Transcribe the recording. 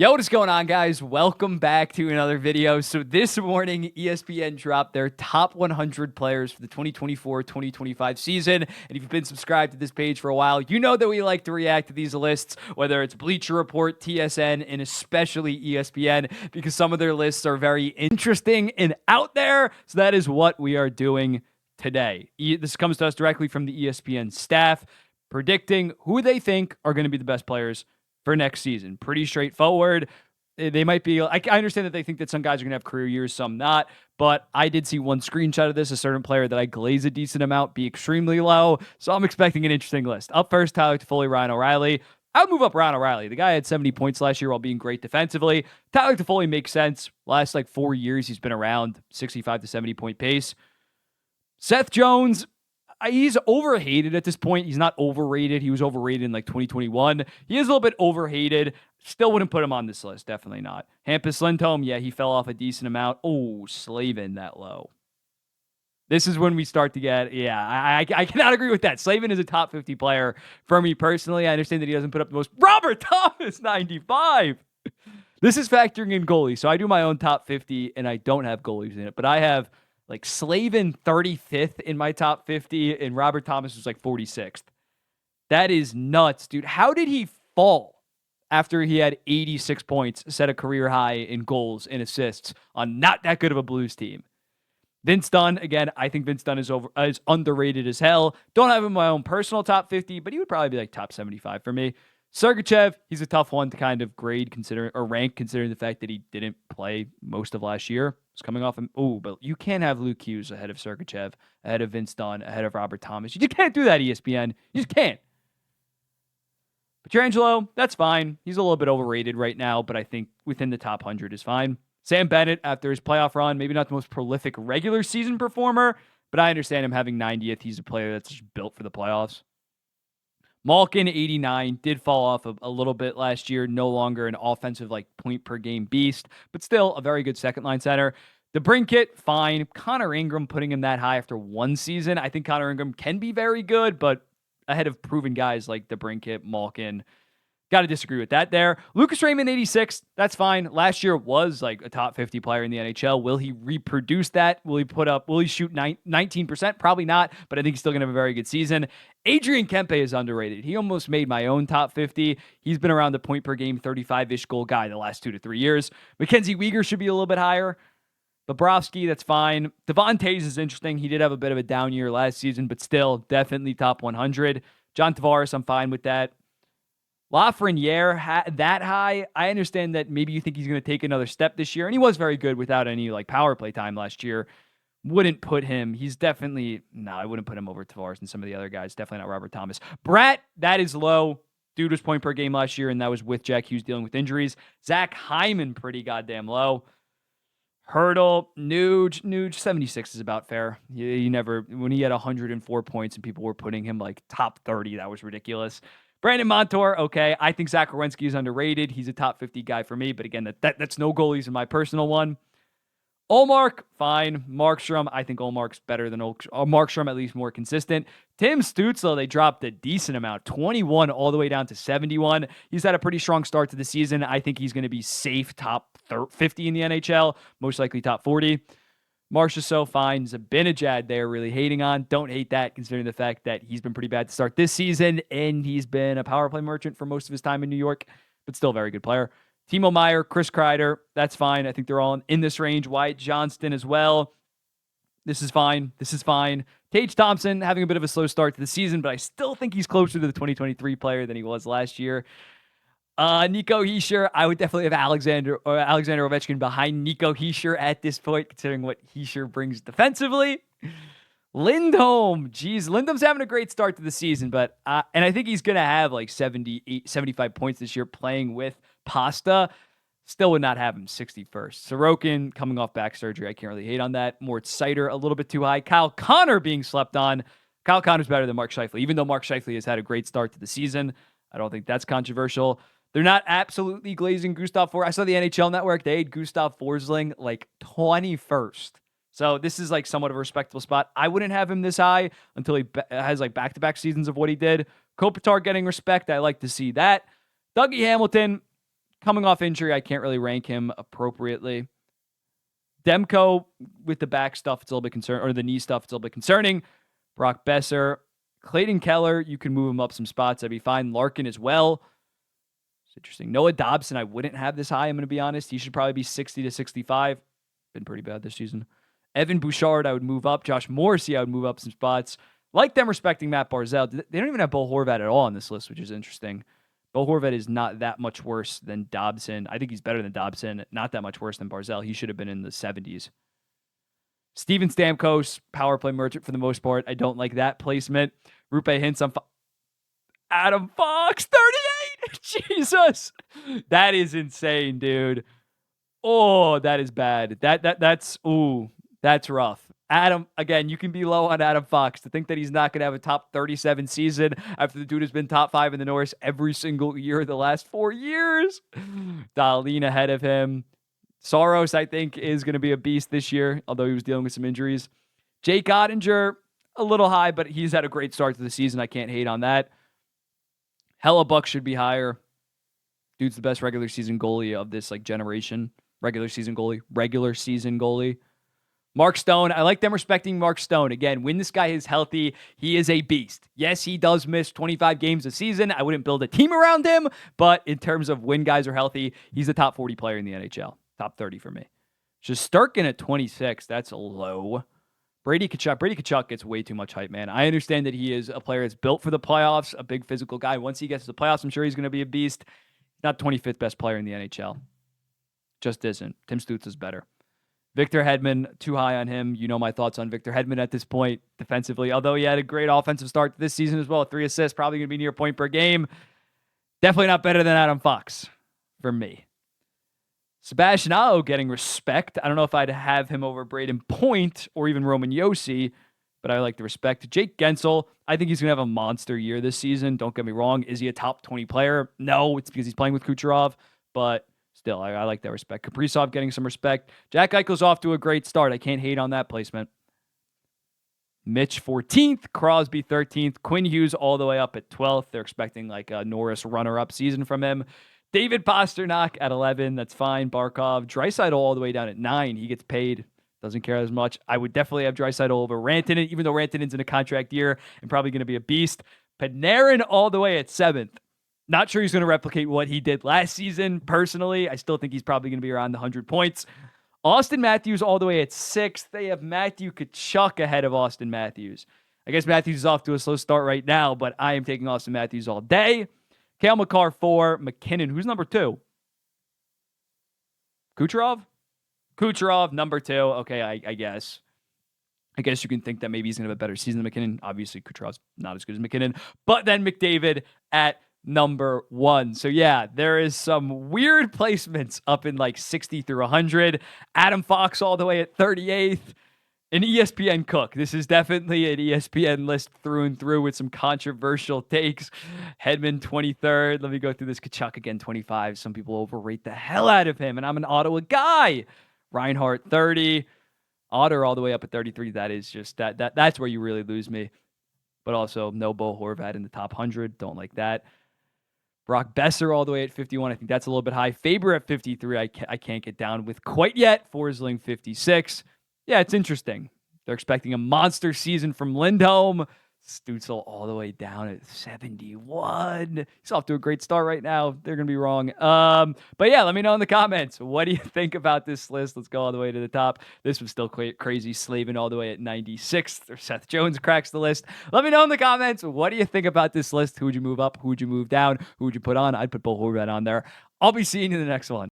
Yo, what is going on, guys? Welcome back to another video. So this morning, ESPN dropped their top 100 players for the 2024-2025 season. And if you've been subscribed to this page for a while, you know that we like to react to these lists, whether it's Bleacher Report, TSN, and especially ESPN, because some of their lists are very interesting and out there. So that is what we are doing today. This comes to us directly from the ESPN staff, predicting who they think are going to be the best players for next season. Pretty straightforward. They might be, I understand that they think that some guys are going to have career years, some not, but I did see one screenshot of this, a certain player that I glaze a decent amount, be extremely low, so I'm expecting an interesting list. Up first, Tyler Toffoli, Ryan O'Reilly. I would move up Ryan O'Reilly. The guy had 70 points last year while being great defensively. Tyler Toffoli makes sense. Last 4 years, he's been around 65 to 70 point pace. Seth Jones, he's overhated at this point. He's not overrated. He was overrated in 2021. He is a little bit overhated. Still wouldn't put him on this list. Definitely not. Hampus Lindholm, yeah, he fell off a decent amount. Oh, Slavin that low. This is when we start to get, I cannot agree with that. Slavin is a top 50 player for me personally. I understand that he doesn't put up the most. Robert Thomas, 95. This is factoring in goalies. So I do my own top 50, and I don't have goalies in it. But I have Slavin 35th in my top 50, and Robert Thomas was 46th. That is nuts, dude. How did he fall after he had 86 points, set a career high in goals and assists on not that good of a Blues team? Vince Dunn, again, I think Vince Dunn is underrated as hell. Don't have him in my own personal top 50, but he would probably be top 75 for me. Sergachev, he's a tough one to kind of grade rank considering the fact that he didn't play most of last year. He's coming off but you can't have Luke Hughes ahead of Sergachev, ahead of Vince Dunn, ahead of Robert Thomas. You just can't do that, ESPN. You just can't. Pietrangelo, that's fine. He's a little bit overrated right now, but I think within the top 100 is fine. Sam Bennett, after his playoff run, maybe not the most prolific regular season performer, but I understand him having 90th. He's a player that's just built for the playoffs. Malkin, 89, did fall off a little bit last year. No longer an offensive point per game beast, but still a very good second line center. DeBrincat, fine. Connor Ingram, putting him that high after one season. I think Connor Ingram can be very good, but ahead of proven guys like DeBrincat, Malkin. Got to disagree with that there. Lucas Raymond, 86. That's fine. Last year was a top 50 player in the NHL. Will he reproduce that? Will he shoot 19%? Probably not, but I think he's still going to have a very good season. Adrian Kempe is underrated. He almost made my own top 50. He's been around the point per game, 35-ish goal guy the last 2 to 3 years. Mackenzie Weegar should be a little bit higher. Bobrovsky, that's fine. Devon Toews is interesting. He did have a bit of a down year last season, but still definitely top 100. John Tavares, I'm fine with that. Lafreniere, that high. I understand that maybe you think he's going to take another step this year, and he was very good without any power play time last year. Wouldn't put him. He's definitely, I wouldn't put him over Tavares and some of the other guys. Definitely not Robert Thomas. Bratt, that is low. Dude was point per game last year, and that was with Jack Hughes dealing with injuries. Zach Hyman, pretty goddamn low. Hurdle, Nuge, 76 is about fair. You never, when he had 104 points and people were putting him top 30, that was ridiculous. Brandon Montour, okay. I think Zach Werenski is underrated. He's a top 50 guy for me, but again, that's no goalies in my personal one. Ullmark, fine. Markstrom, I think Ullmark's better than Markstrom, at least more consistent. Tim Stützle, they dropped a decent amount, 21 all the way down to 71. He's had a pretty strong start to the season. I think he's going to be safe top 50 in the NHL, most likely top 40. Marchessault, fine. Zibanejad they're really hating on. Don't hate that considering the fact that he's been pretty bad to start this season, and he's been a power play merchant for most of his time in New York, but still a very good player. Timo Meier, Chris Kreider, that's fine. I think they're all in this range. Wyatt Johnston as well. This is fine. Tage Thompson having a bit of a slow start to the season, but I still think he's closer to the 2023 player than he was last year. Nico Hischier, I would definitely have Alexander Ovechkin behind Nico Hischier at this point, considering what Hischier brings defensively. Lindholm, Lindholm's having a great start to the season, but and I think he's going to have 75 points this year playing with Pasta. Still would not have him 61st. Sorokin coming off back surgery. I can't really hate on that. Mort Seider, a little bit too high. Kyle Connor being slept on. Kyle Connor's better than Mark Scheifele, even though Mark Scheifele has had a great start to the season. I don't think that's controversial. They're not absolutely glazing Gustav Forsling. I saw the NHL Network. They had Gustav Forsling 21st. So this is somewhat of a respectable spot. I wouldn't have him this high until he has back-to-back seasons of what he did. Kopitar getting respect. I like to see that. Dougie Hamilton, coming off injury, I can't really rank him appropriately. Demko with the back stuff, it's a little bit concerning, or the knee stuff, it's a little bit concerning. Brock Besser, Clayton Keller, you can move him up some spots. That'd be fine. Larkin as well. It's interesting. Noah Dobson, I wouldn't have this high, I'm going to be honest. He should probably be 60 to 65. Been pretty bad this season. Evan Bouchard, I would move up. Josh Morrissey, I would move up some spots. Like them respecting Matt Barzell. They don't even have Bo Horvat at all on this list, which is interesting. Bo Horvat is not that much worse than Dobson. I think he's better than Dobson. Not that much worse than Barzell. He should have been in the 70s. Steven Stamkos, power play merchant for the most part. I don't like that placement. Rupe Hintz on Adam Fox, 38. Jesus. That is insane, dude. Oh, that is bad. That's rough. Adam, again, you can be low on Adam Fox. To think that he's not going to have a top 37 season after the dude has been top 5 in the Norris every single year the last 4 years. Dahlin ahead of him. Soros, I think, is going to be a beast this year, although he was dealing with some injuries. Jake Ottinger, a little high, but he's had a great start to the season. I can't hate on that. Hellebuck should be higher. Dude's the best regular season goalie of this generation. Regular season goalie. Mark Stone, I like them respecting Mark Stone. Again, when this guy is healthy, he is a beast. Yes, he does miss 25 games a season. I wouldn't build a team around him, but in terms of when guys are healthy, he's a top 40 player in the NHL. Top 30 for me. Shesterkin at 26, that's low. Brady Tkachuk gets way too much hype, man. I understand that he is a player that's built for the playoffs, a big physical guy. Once he gets to the playoffs, I'm sure he's going to be a beast. Not 25th best player in the NHL. Just isn't. Tim Stutz is better. Victor Hedman, too high on him. You know my thoughts on Victor Hedman at this point defensively, although he had a great offensive start this season as well. 3 assists, probably going to be near point per game. Definitely not better than Adam Fox for me. Sebastian Aho getting respect. I don't know if I'd have him over Braden Point or even Roman Josi, but I like the respect. Jake Gensel, I think he's going to have a monster year this season. Don't get me wrong. Is he a top 20 player? No, it's because he's playing with Kucherov, but still, I like that respect. Kaprizov getting some respect. Jack Eichel's off to a great start. I can't hate on that placement. Mitch 14th, Crosby 13th, Quinn Hughes all the way up at 12th. They're expecting a Norris runner-up season from him. David Pasternak at 11, that's fine. Barkov, Draisaitl all the way down at 9. He gets paid, doesn't care as much. I would definitely have Draisaitl over Rantanen, even though Rantanen's in a contract year and probably going to be a beast. Panarin all the way at 7th. Not sure he's going to replicate what he did last season, personally. I still think he's probably going to be around the 100 points. Austin Matthews all the way at 6th. They have Matthew Tkachuk ahead of Austin Matthews. I guess Matthews is off to a slow start right now, but I am taking Austin Matthews all day. Cale Makar 4. McKinnon, who's number 2? Kucherov? Kucherov, number 2. Okay, I guess. I guess you can think that maybe he's going to have a better season than McKinnon. Obviously, Kucherov's not as good as McKinnon. But then McDavid at number 1. So yeah, there is some weird placements up in 60 through 100. Adam Fox all the way at 38th. An ESPN cook. This is definitely an ESPN list through and through with some controversial takes. Hedman 23rd. Let me go through this. Tkachuk again 25. Some people overrate the hell out of him, and I'm an Ottawa guy. Reinhart 30. Otter all the way up at 33. That is just that's where you really lose me. But also no Bo Horvat in the top 100. Don't like that. Brock Besser all the way at 51. I think that's a little bit high. Faber at 53. I can't get down with quite yet. Forsling 56. Yeah, it's interesting. They're expecting a monster season from Lindholm. Stützle all the way down at 71. He's off to a great start right now. They're going to be wrong. But yeah, let me know in the comments. What do you think about this list? Let's go all the way to the top. This was still crazy. Slavin all the way at 96th. Or Seth Jones cracks the list. Let me know in the comments. What do you think about this list? Who would you move up? Who would you move down? Who would you put on? I'd put Bo Horvat on there. I'll be seeing you in the next one.